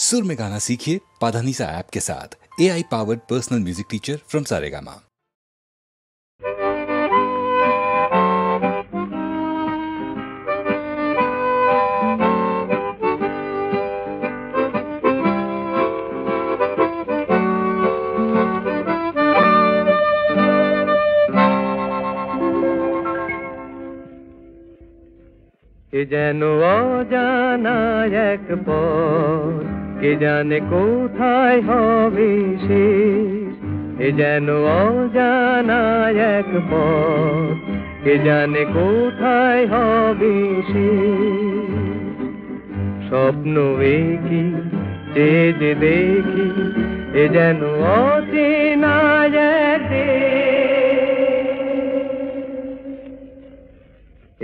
सुर में गाना सीखिए पाधानीसा ऐप के साथ। AI powered personal music teacher from Saregama. কে যেন অজানা এক পথ, কে জানে কোথায় হবে শেষ। কে যেন অজানা এক পথ, কে জানে কোথায় হবে শেষ। স্বপ্ন একি চেয়ে যে দেখি, এ যেন অচেনা এক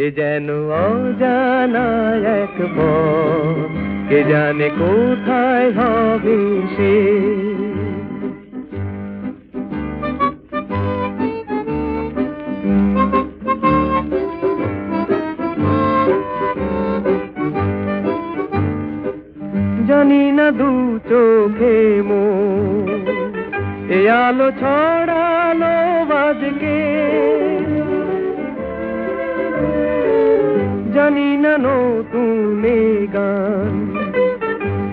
এ যেন অজানা এক পথ, কে জানে কোথায় হবে শেষ। জানি না দু চোখে মোর এ আলো ছড়ালো আজকে, জানি না নতুন গান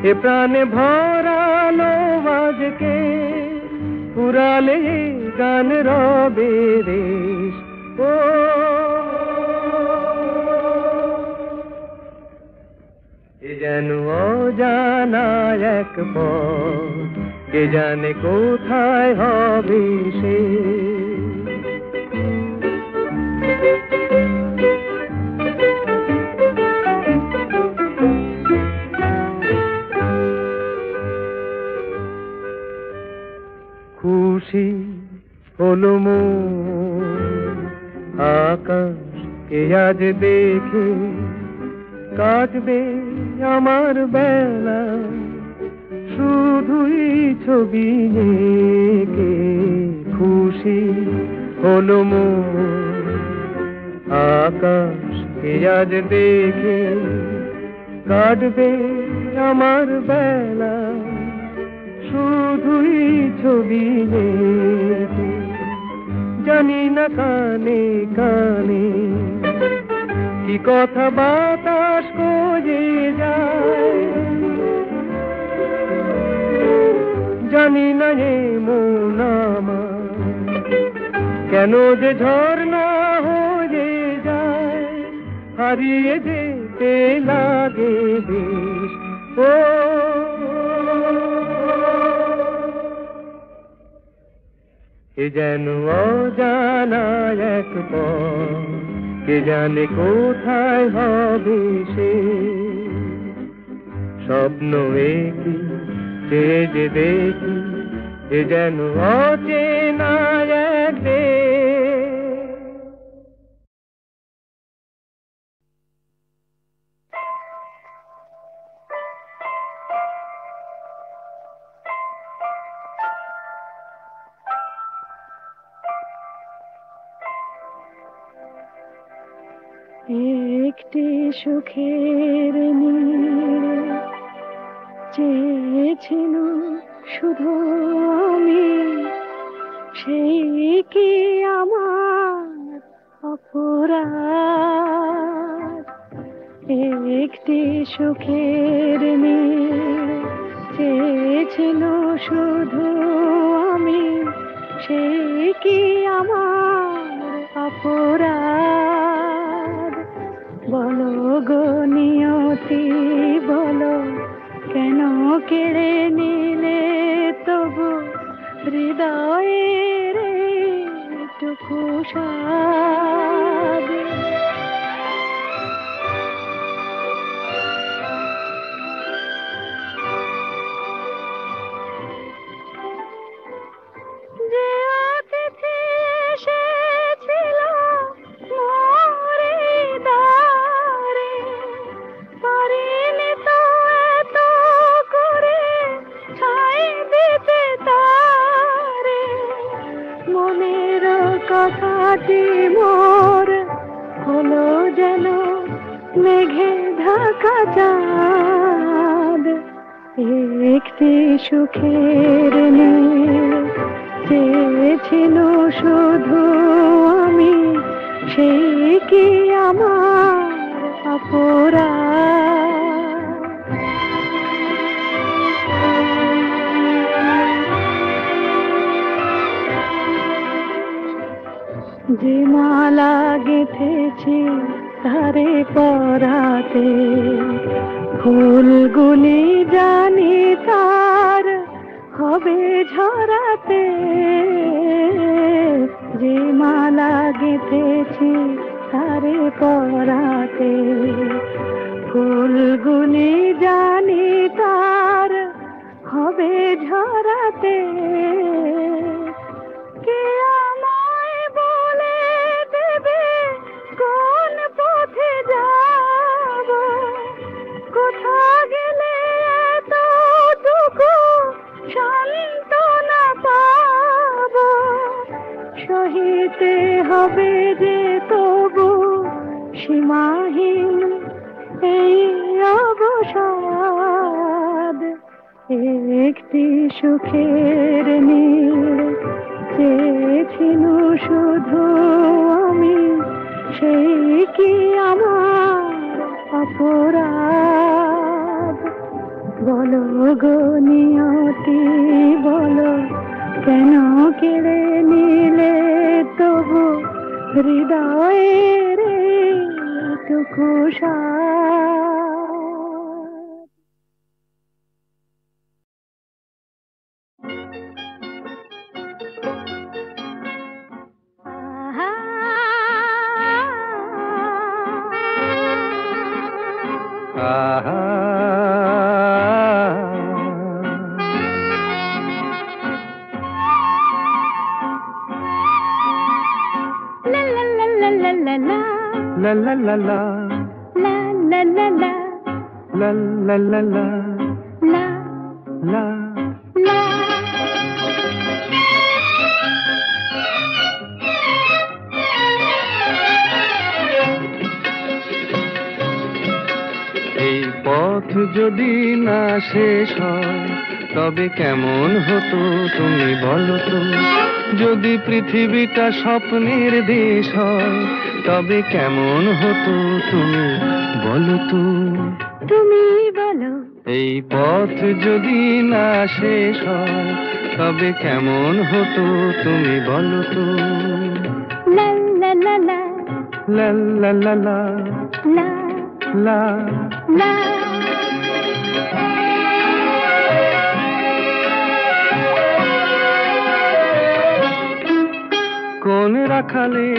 এ প্রাণে ভরালো আজকে। পুরালে গান রবে রেশ, ও এ যেন অজানা এক পথ, কে জানে কোথায় হবে শেষ। খুশি হলো মন আকাশকে আজ দেখে, কাটবে আমার বেলা শুধুই ছবি এঁকে। খুশি হলো মন আকাশকে আজ দেখে, কাটবে আমার বেলা শুধুই ছবি দেখে। জানি না কানে কানে কি কথা বাতাস কয়ে যায়, জানি না এ মন আমার কেন যে ঝর্ণা হয়ে যায়। হারিয়ে যেতে লাগে বেশ, ও কে যেন অজানা এক পথ, কে জানে কোথায় হবে শেষ। স্বপ্ন একি চেয়ে যে দেখি, এ যেন অচেনা এক একটি সুখের নীড় চেয়েছিল শুধু আমি, সেই কি আমার অপরাধ। একটি সুখের নীড় চেয়েছিল শুধু আমি, সেই কি আমার অপরাধ। বলো গো নিয়তি বলো, কেন কেড়ে নিলে তবু হৃদয়ের টুকু স্বাদ। যে অতিথি এসেছিল মোর দ্বারে, পারিনি তো এত করে ছাই দিতে তারে। মনের কথাটি মোর হলো যেন মেঘে ঢাকা চাঁদ। একটি সুখের নীড় চেয়েছিল শুধু আমি, সেই কি আমার অপরাধ? যে মালা গেঁথেছি তারে পরাতে, ফুলগুলি জানি তার হবে ঝরাতে। যে মালা গেঁথেছি তারে পরাতে, ফুলগুলি জানি তার হবে ঝরাতে। কে আমায় বলে দেবে কোন পথে যাব, কোথা গেলে এতটুকু সান্ত্বনা পাব? সহিতে হবে যে তবু সীমাহীন এই অবসাদ। একটি সুখের নীড় চেয়েছিল শুধু আমি, সেই কি আমার অপরাধ? বলো গো নিয়তি বলো, কেন কেড়ে নিলে তবু হৃদয়ের টুকু সাদ? La la la la, La la la la, la la la la, la la. la. এই পথ যদি না শেষ হয় তবে কেমন হতো তুমি বলো তো? যদি পৃথিবীটা স্বপ্নের দেশ হয় তবে কেমন হতো তুমি বলো তো? তুমি বলো। এই পথ যদি না শেষ হয় তবে কেমন হতো তুমি বলো তো? লা লা লা লা, লা লা লা লা, লা লা লা। কোন রাখালে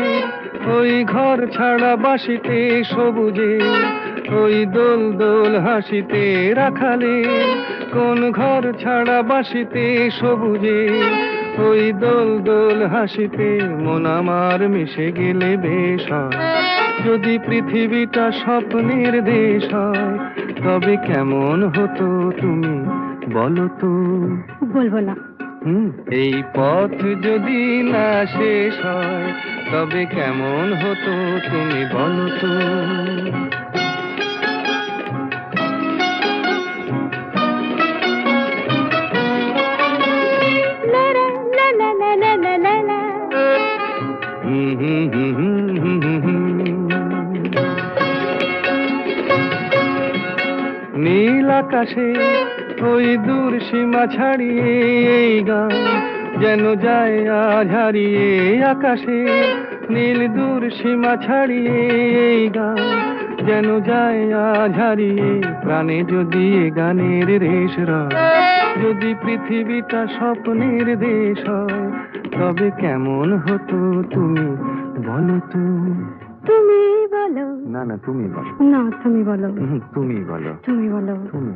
ওই ঘর ছাড়া বাসিতে সবুজে, ওই দোল দোল হাসিতে রাখালে, কোন ঘর ছাড়া বাসিতে সবুজে, ওই দোল দোল হাসিতে মন আমার মিশে গেলে বেশ হয়। যদি পৃথিবীটা স্বপ্নের দেশ হয় তবে কেমন হতো তুমি বলো তো? বলবো না। এই পথ যদি না শেষ হয় তবে কেমন হতো তুমি বলো তো? নীল আকাশে ওই দূর সীমা ছাড়িয়ে এই গান যেন যায় আজ হারিয়ে। আকাশে নীল দূর সীমা ছাড়িয়ে এই গান যেন যায় আজ হারিয়ে। প্রাণে যদি এ গানের রেশ রয়, যদি পৃথিবীটা স্বপ্নের দেশ হয় তবে কেমন হতো তুমি বলো তো? তুমি বলো। না না তুমি বলো। না তুমি বলো। তুমি বলো। তুমি বলো। তুমি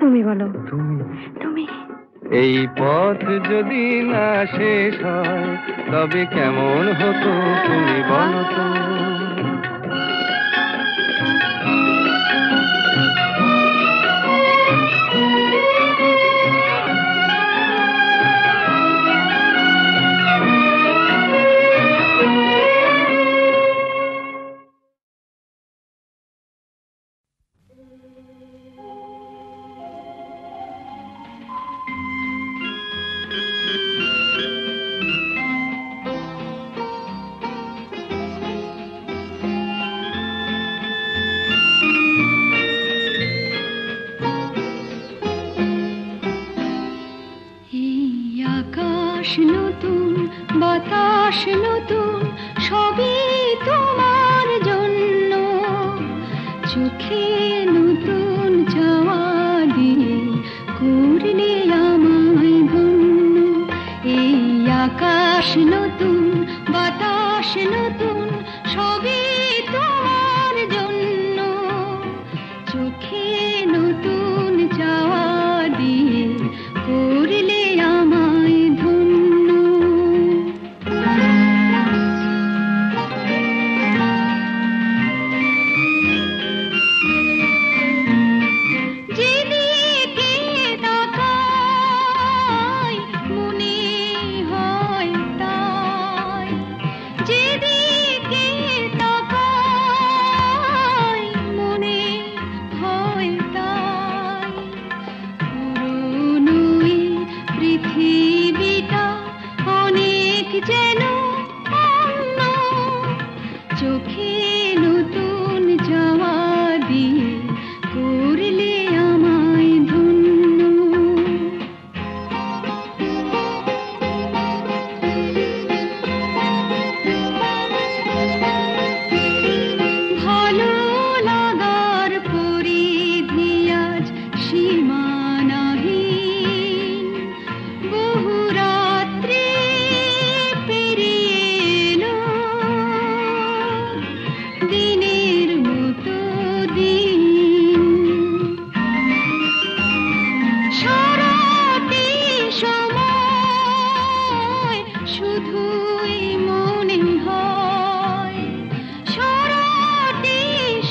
তুমি বলো। তুমি তুমি। এই পথ যদি না শেষ হয় তবে কেমন হতো তুমি বলো তো? আকাশ নতুন সবই তোমার জন্য, চোখে নতুন চাওয়া দিয়ে করলে আমায় ধন্য। এই আকাশ নতুন বাতাস নতুন সবই তোমার জন্য, চোখে নতুন চাওয়া দিয়ে করলে আমায় ধন্য। যেদিকে তাকাই মনে হয় তাই, যেদিকে তাকাই মনে হয় তাই। পুরনো এই পৃথিবীটা অনেক যেন অন্য, চোখে নতুন চাওয়া দিয়ে করলে আমায় ধন্য। ভালো লাগার পরিধি আজ সীমানাহীন, বহু রাত্রি পেরিয়ে এলো, দিনের মতো দিন। সারাটি সময় শুধুই মনে হয়, সারাটি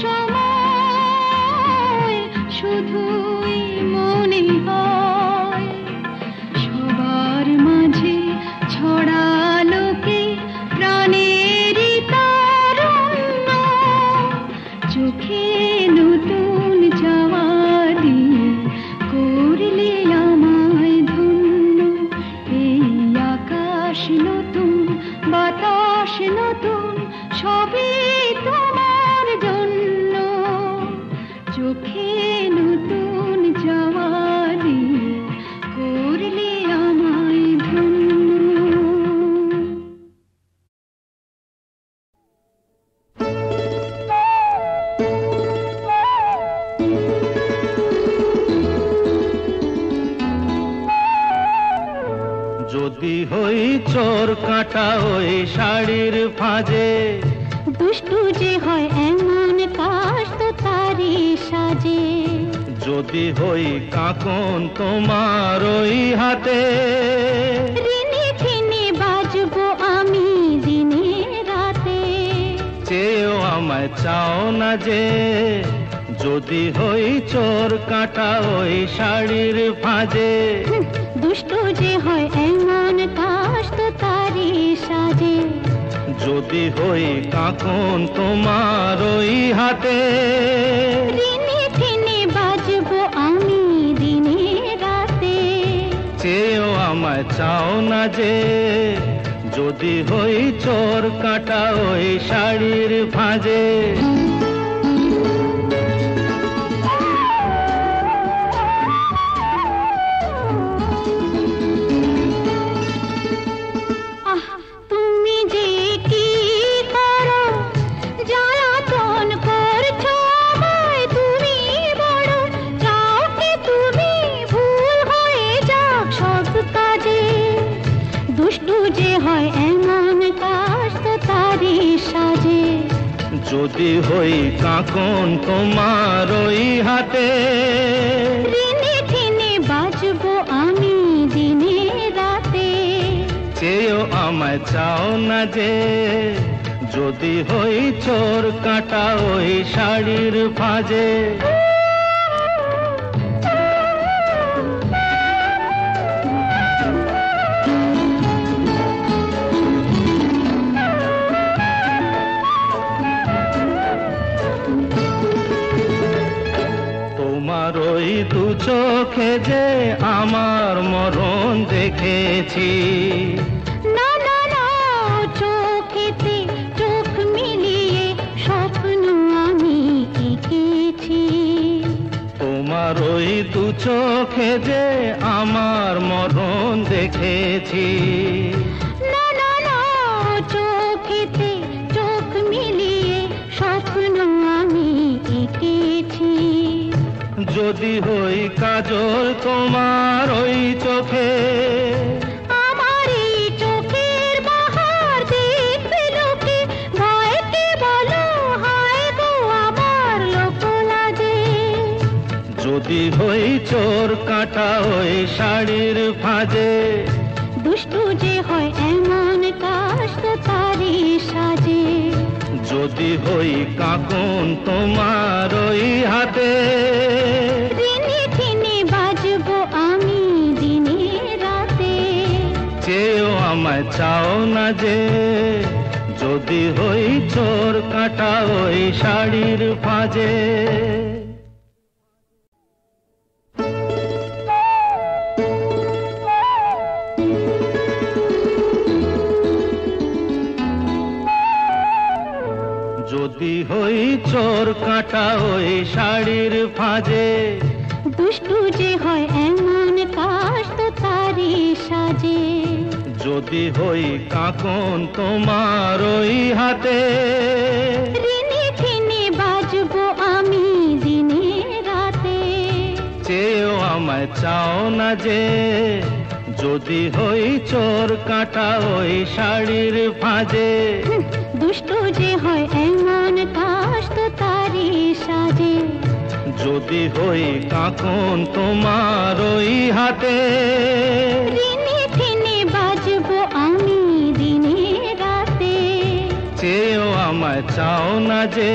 সময় শুধুই মনে হয়। সবার মাঝে ছড়ালো কে প্রাণেরই তারুণ্য, চোখে নতুন চাওয়া দিয়ে করলে আমায় ধন্য। এই আকাশ নতুন বাতাস নতুন সবই তোমার জন্য, চোখে নতুন চাওয়া দিয়ে করলে আমায় ধন্য। যদি হই চোর কাঁটা ওই শাড়ির ফাঁজে, দুষ্টু যে হয় এমন কাশ তো তারি সাজে। যদি হই কাঁকন তোমার ওই হাতে, ঋণে ছিনে বাজবো আমি দিনে রাতে। চেয়েও আমায় চাও না যে, যদি হই চোর কাঁটা ওই শাড়ির ফাঁজে। দুষ্টু যে হয় এমন কাশ তো তারি সাজে। যদি হই কাঁকন তোমার ওই হাতে, ঋণে ছিনে বাজবো আমি দিনে রাতে। চেয়েও আমায় চাও না যে, যদি হই চোর কাঁটা ওই শাড়ির ফাঁজে। আহ তুমি যে কি করো, জ্বালাতন করছো আমায় তুমি বড়। চাও কি তুমি ভুল হয়ে যাক সব কাজে। দুষ্টু যে হয় এমন কাশ তো তারি সাজে। যদি হই কাঁকন তোমার ওই হাতে, ঋণে ছিনে বাজবো আমি দিনে রাতে। চেয়েও আমায় চাও না যে, যদি হই চোর কাঁটা ওই শাড়ির ফাঁজে। তোমার ওই দু চোখে যে আমার মরণ দেখেছি। না না না চোখেতে চোখ মিলিয়ে স্বপ্ন আমি এঁকেছি। তোমার ওই দু চোখে যে আমার মরণ দেখেছি। না না না যদি হই কাজল তোমার ওই চোখে, আমার এই চোখের বাহার দেখবে লোকে, ভয়কে বলো হায় গো আমার লোক লাজে। যদি হই চোর কাঁটা ওই শাড়ির ফাঁজে, দুষ্টু যে হয় এমন কাষ্ট তারি সাজে। যদি হই কাঁকন তোমার ওই হাতে, দিনে দিনে বাজবো আমি দিনে রাতে। চেয়েও আমায় চাও না যে, যদি হই চোর কাঁটা ওই শাড়ির ফাঁজে। যদি হই চোর কাঁটা ওই শাড়ির ফাঁজে, দুষ্টু যে হয় এমন কাষ্ট তারি সাজে। যদি হই কাঁকন তোমার ওই হাতে, দিনে দিনে বাজবো আমি দিনে রাতে। চেয়েও আমায় চাও না যে, যদি হই চোর কাঁটা ওই শাড়ির ফাঁজে। দুষ্টু যে হয় এমন কাষ্ট তারি সাজে। যদি হই কাঁকন তোমার ওই হাতে, দিনে দিনে বাজবো আমি দিনে রাতে। চেয়েও আমায় চাও না যে,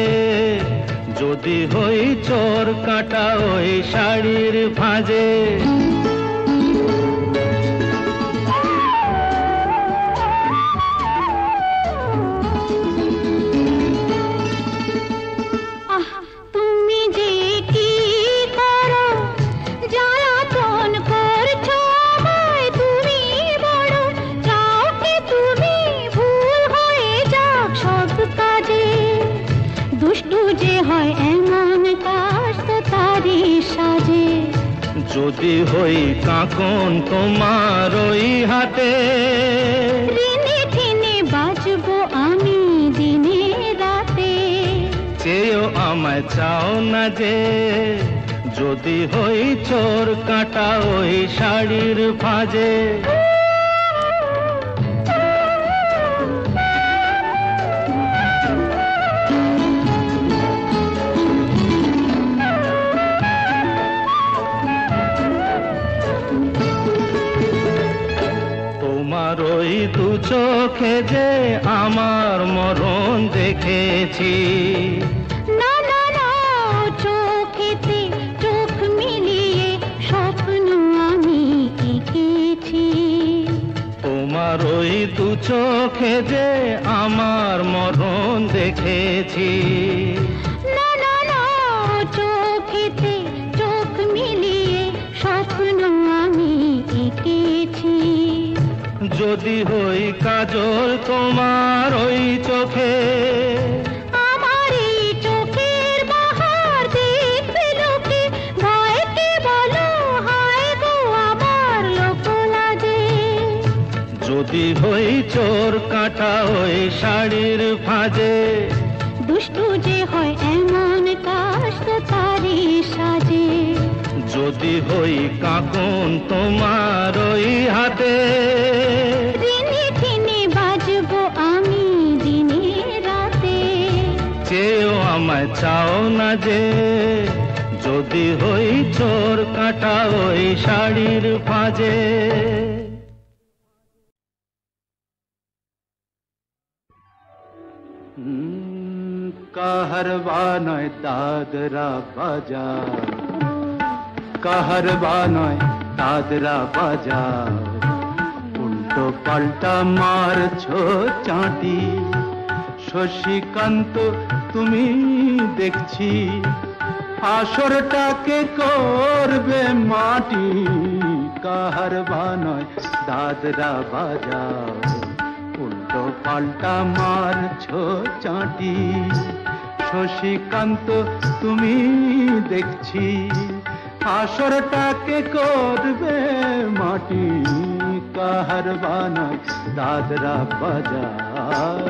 যদি হই চোর কাঁটা ওই শাড়ির ফাঁজে। তুমি যে কি করো জ্বালাতন করছো আমায়, তুমি বড় চাও কি তুমি ভুল হয়ে যাক সব কাজে। দুষ্টু যে হয় এমন কাষ্ট তারি সাজে। যদি হই কাঁকন তোমার ওই হাতে, দিনে দিনে বাজবো আমি দিনে রাতে। চেয়েও আমায় চাও না যে, যদি হই চোর কাঁটা ওই শাড়ির ফাঁজে। তোমার ওই দু চোখে যে আমার মরণ দেখেছি, না না না চোখেতে চোখ মিলিয়ে স্বপ্ন আমি এঁকেছি। তোমার ওই দু চোখে যে আমার মরণ দেখেছি। না না না চোখেতে চোখ মিলিয়ে স্বপ্ন আমি এঁকেছি। যদি হই কাজল তোমার ওই চোখে, আমার এই চোখের বাহার দেখবে লোকে, ভয়কে বলো হায় গো আমার লোক লাজে। যদি হই চোর কাঁটা ওই শাড়ির ফাঁজে, দুষ্টু যে হয় এমন কাষ্ট তারি সাজে। যদি হই কাঁকন তোমার ওই হাতে, দিনে দিনে বাজবো আমি দিনে রাতে। চেয়েও আমায় চাও না যে, যদি হই চোর কাঁটা ওই শাড়ির ফাঁজে। কাহারবা নয় দাদরা বাজার, কাহারবা নয় দাদরা বাজার। উল্টো পাল্টা মারছো চাঁটি, শশীকান্ত তুমি দেখছি আসরটাকে করবে মাটি। কাহারবা নয় দাদরা বাজার, উল্টো পাল্টা মারছো চাঁটি। শশীকান্ত তুমি দেখছি আসরটাকে করবে মাটি। কাহারবা নয় দাদরা বাজার।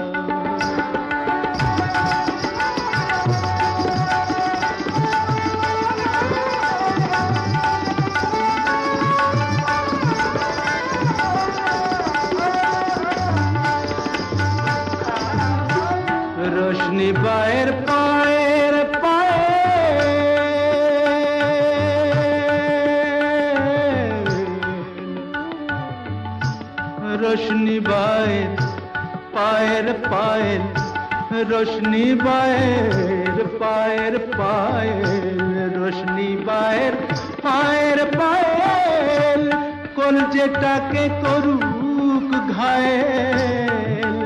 रोशनी बाएर पाएर पायल रोशनी बाएर पाएर पायल रोशनी बाएर पाएर पायल কলজেটাকে করুক ঘায়েল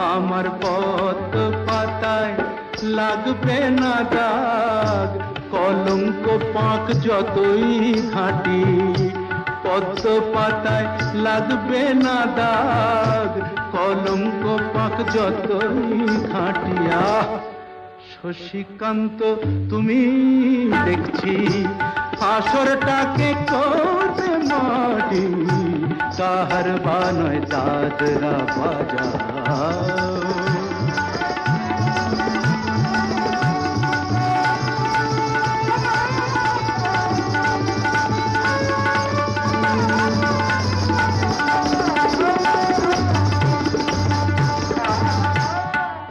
আমার পথ পাতায় লাগবে না দাগ কলঙ্ক পাক যতই ঘাঁটি পদ্ম পাতায় লাগবে না দাগ কলঙ্ক পাক যতই ঘাঁটিয়া শশীকান্ত তুমি দেখছি আসরটাকে করতে মাটি কাহার বানয় দাদরা বাজাও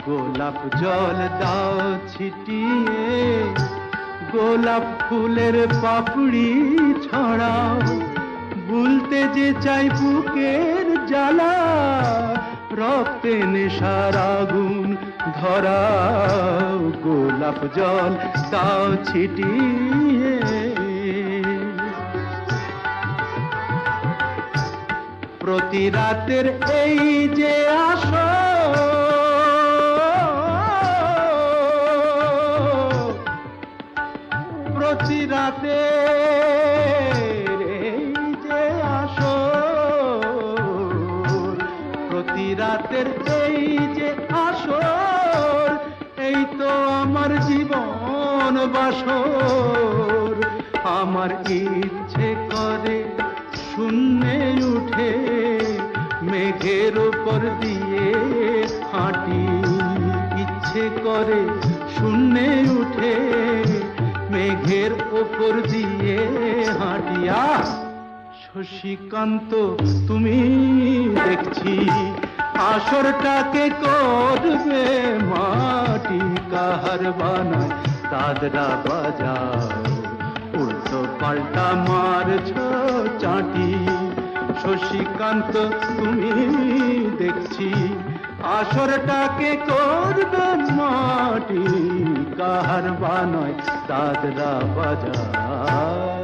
গোলাপ জল দাও ছিটিয়ে গোলাপ ফুলের পাপড়ি ছড়াও ভুলতে যে চাই বুকের জ্বালা রক্তে নেশার আগুন ধরাও গোলাপ জল দাও ছিটিয়ে প্রতি রাতের এই যে আসর প্রতি রাতে যে আসর প্রতি রাতের এই যে আসর এই তো আমার জীবন বাসর আমার ইচ্ছে করে শূন্যে উঠে মেঘের উপর দিয়ে হাঁটি ইচ্ছে করে শূন্যে উঠে মেঘের ওপর দিয়ে হাঁটিয়া শশীকান্ত তুমি দেখছি আসরটাকে করবে মাটি কাহার বানায় দাদরা বাজাও উল্টো পাল্টা মারছ চাটি শশীকান্ত তুমি দেখছি আসরটাকে করবে মাটি কাহার বানয় দাদরা বাজাও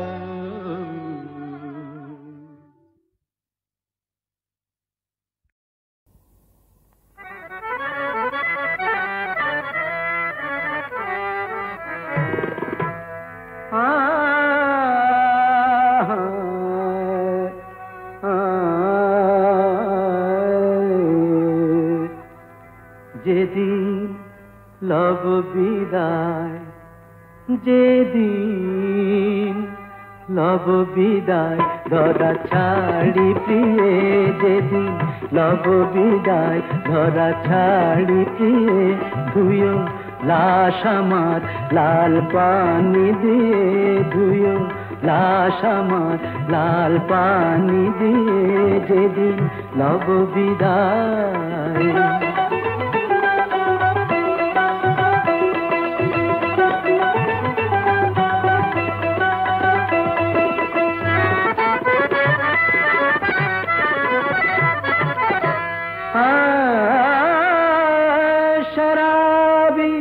যেদিন লব বিদায় যেদিন লব বিদায় ধরা ছাড়ি প্রিয়ে যেদিন লব বিদায় ধরা ছাড়ি প্রিয়ে ধুয়ো লাশ আমার লাল পানি দিয়ে ধুয়ো লাশ আমার লাল পানি দিয়ে যেদিন লব বিদায় शराबी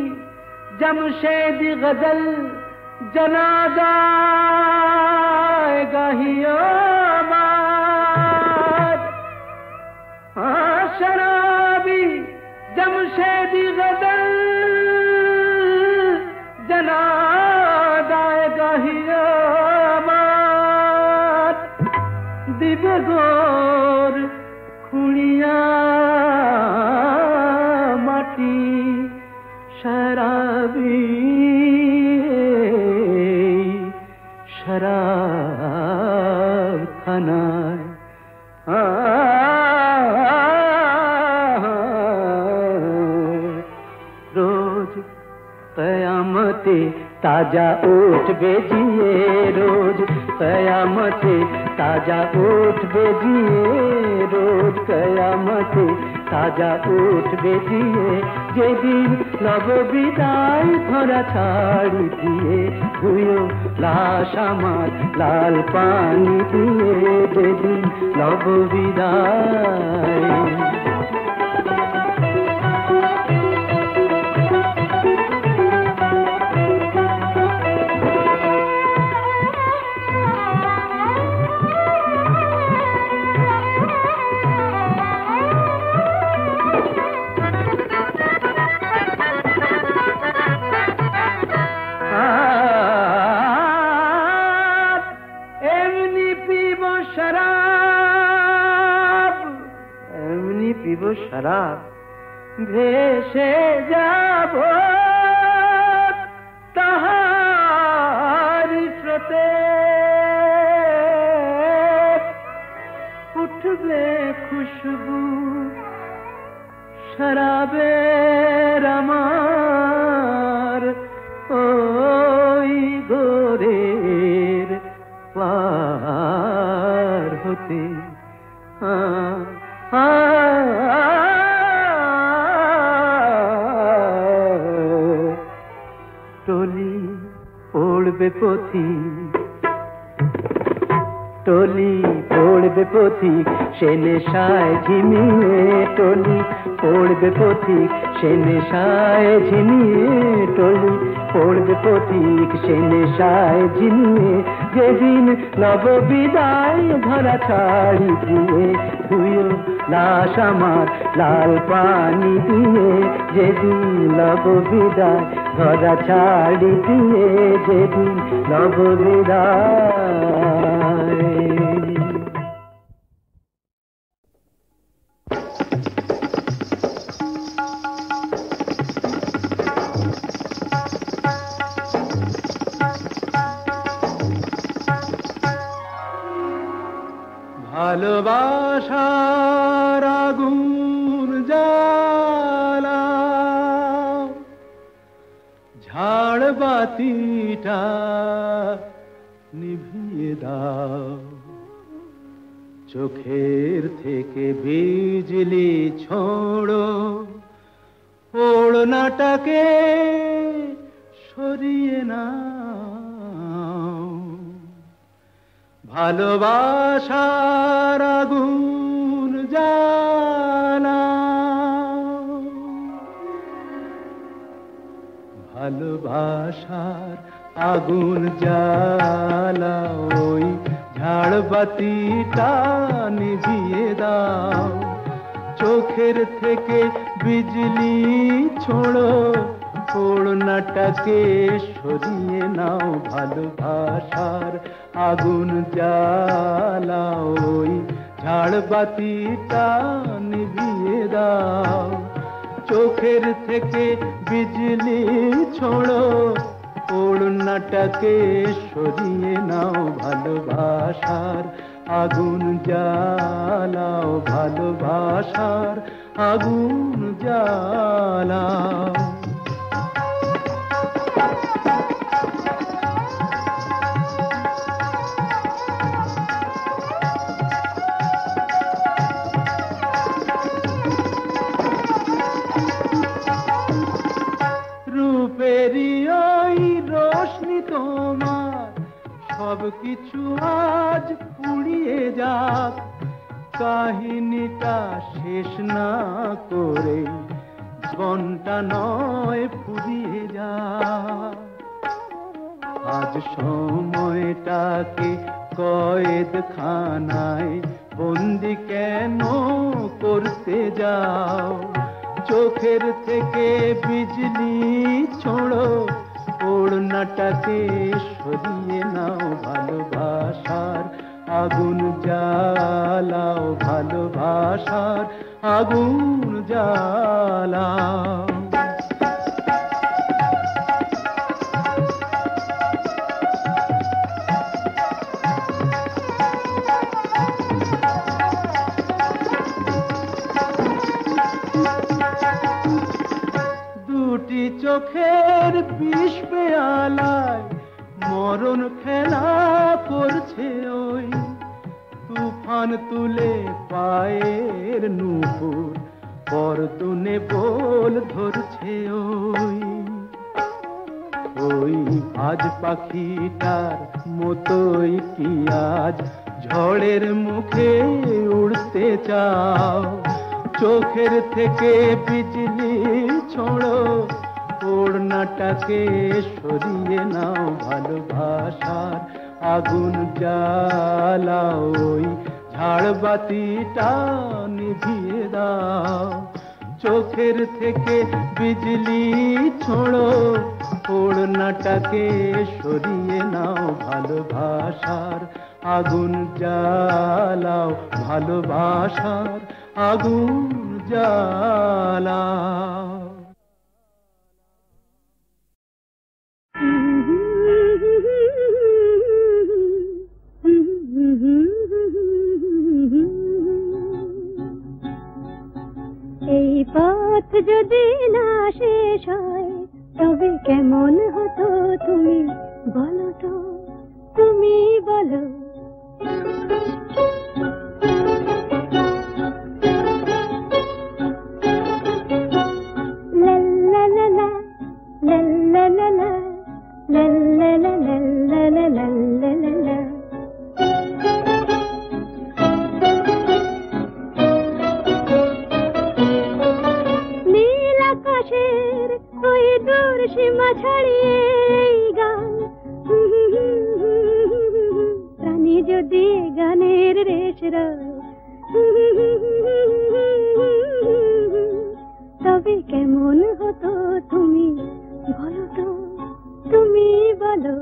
जमशेदी गजल जनाजा गाहियो मार शराबी जमशेदी गजल जनाजा गाहियो मार दिव्य गोर खुड़िया माटी शराबी शराब खानाय रोज कयामते ताजा उठ बेजिए रोज कयामते ताजा उठ बेजिए रोज कयामते ताजा उठ बेजिए যেদিন লব বিদায় ধরা ছাড়ি দিয়ে ধুয়ো লাশ আমার লাল পানি দিয়ে যেদিন লব বিদায়। শরাব ভেসে যাব তাহার স্রোতে, উঠবে খুশবু শরাবের আমার ওই গোরের পার হতে। টলি পড়বে পথিক, টলি পড়বে পথিক সে নেশায় ঝিমিয়ে, টলি পড়বে পথিক সে নেশায় ঝিমিয়ে, টলি পড়বে পথিক সে নেশায় ঝিমিয়ে। যেদিন নব বিদায় ধরা ছাড়ি দিয়ে, ধুয়ো লাশ আমার লাল পানি দিয়ে। যেদিন নব বিদায় ধরা ছাড়ি দিয়ে, যেদিন নব বিদায়। ভালোবাসার আগুন জ্বালা, ঝাড় বাতিটা নিভিয়ে দাও। চোখের থেকে বিজলি ছোড়ো, ওড়নাটাকে সরিয়ে নাও। ভালোবাসার আগুন জ্বালা, ভালোবাসার আগুন জ্বালা, ওই ঝাড়বাতিটা নিভিয়ে দাও। চোখের থেকে বিজলি ছোড়ো, ওড়নাটাকে সরিয়ে নাও। ভালোবাসার আগুন জ্বালা, ওই ঝাড়বাতিটা নিভিয়ে দাও। চোখের থেকে বিজলি ছোড়ো, ওড়নাটাকে সরিয়ে নাও। ভালোবাসার আগুন জ্বালাও, ভালোবাসার আগুন জ্বালাও। রূপেরই ওই রোশনি তোমার সব কিছু আজ পুড়িয়ে যাক। কাহিনীটা শেষ না করে জীবনটা নয় ফুরিয়ে যাক। আজ সময়টাকে কয়েদখানায় বন্দি কেন করতে যাও? চোখের থেকে বিজলি ছোড়ো, ওড়নাটাকে সরিয়ে নাও। ভালোবাসার আগুন জ্বালাও, ভালোবাসার আগুন জ্বালাও। দুটি চোখের বিষ পেয়ালায় মরণ খেলা করছে ওই। তুফান তুলে পায়ের নুপুর পরতুনে বল ধরছে ওই। ওই আজ পাখিটার মতোই কি আজ ঝড়ের মুখে যেতে চাও, চোখের থেকে বিজলি ছোড়ো, ওড়নাটাকে সরিয়ে নাও, ভালোবাসার আগুন জ্বালাও, ওই ঝাড়বাতিটা নিভিয়ে দাও। চোখের থেকে বিজলি ছোড়ো, ওড়নাটাকে সরিয়ে নাও, ভালোবাসার আগুন জ্বালাও, ভালোবাসার আগুন জ্বালাও। এই পথ যদি না শেষ হয় তবে কেমন হতো তুমি বলো তো, তুমি বলো। লা লা লা লা লা লা লা লা লা লা লা লা লা লা লা। নীল আকাশের ওই দূর সীমা ছাড়িয়ে এই গান, প্রাণী যদি গানের রেশ রয়, তবে কেমন হতো তুমি বলো তো, তুমি বলো।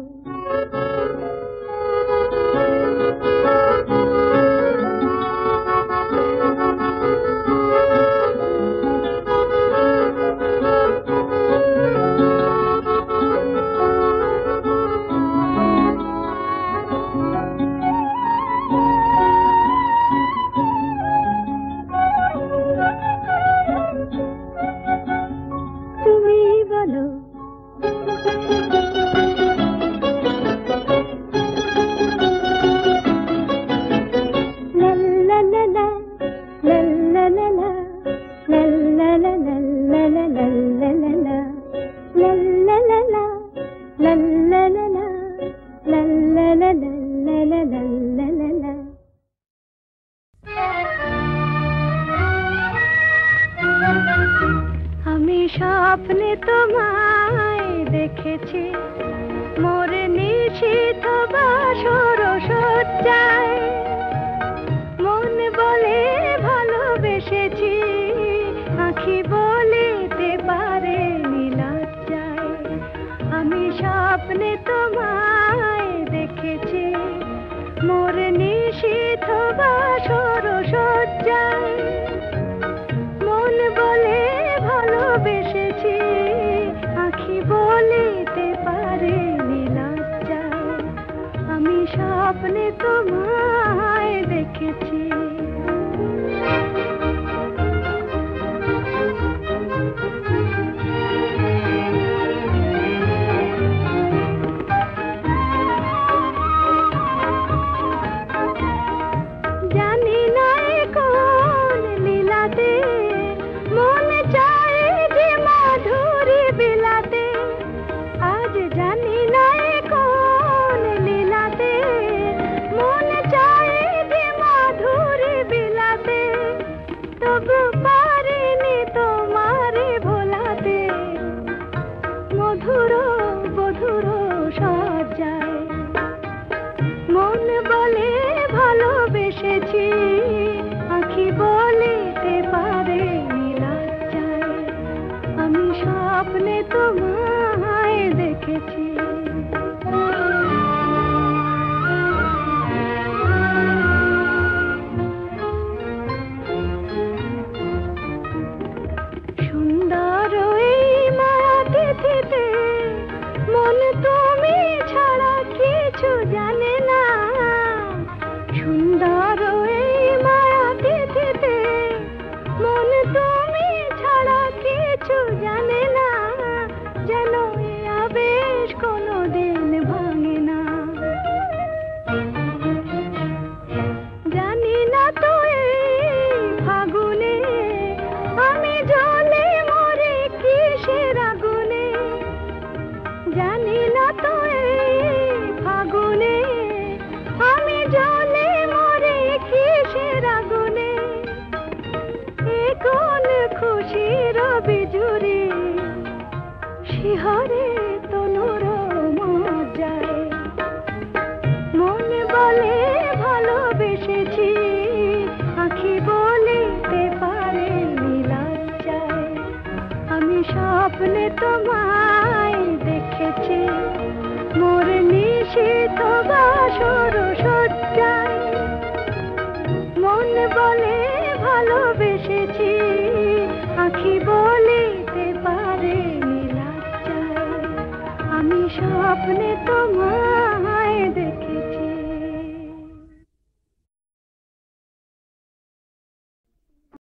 আমি স্বপ্নে তোমায় দেখেছি মোর নিশীথ বাসর সজ্জায়, মন বলে ভালোবেসেছি, আঁখি বলিতে পারে নীলজ্জায়। আমি স্বপ্নে তোমায় দেখেছি মোর নিশীথ বাসর সজ্জায়, মন বলে ভালোবেসেছি, আঁখি বলিতে পারে নীলজ্জায়। আমি স্বপ্নে তোমায় দেখেছি। জানি না কোন লীলাতে মন চায় যে মাধুরী বিলাতে, আজ জানি না কোন লীলাতে মন চায় যে মাধুরী বিলাতে, তবু পারিনি তোমারে ভোলাতে, মধুর মধুর সজ্জায় মন বলে ভালোবেসেছি, আঁখি বলিতে পারে নীলজ্জায়। আমি স্বপ্নে তোমায় দেখেছি। সুন্দর এই মায়া তিথিতে মন তুমি ছাড়া কিছু জানে না, সুন্দর এই মায়া তিথিতে মন তুমি ছাড়া কিছু জানে না, স্বপ্নে তোমায় দেখেছি মোর নিশীথ বাসর সজ্জায় মন বলে ভালোবেসেছি আঁখি বলিতে পারে লজ্জায় আমি স্বপ্নে তোমায়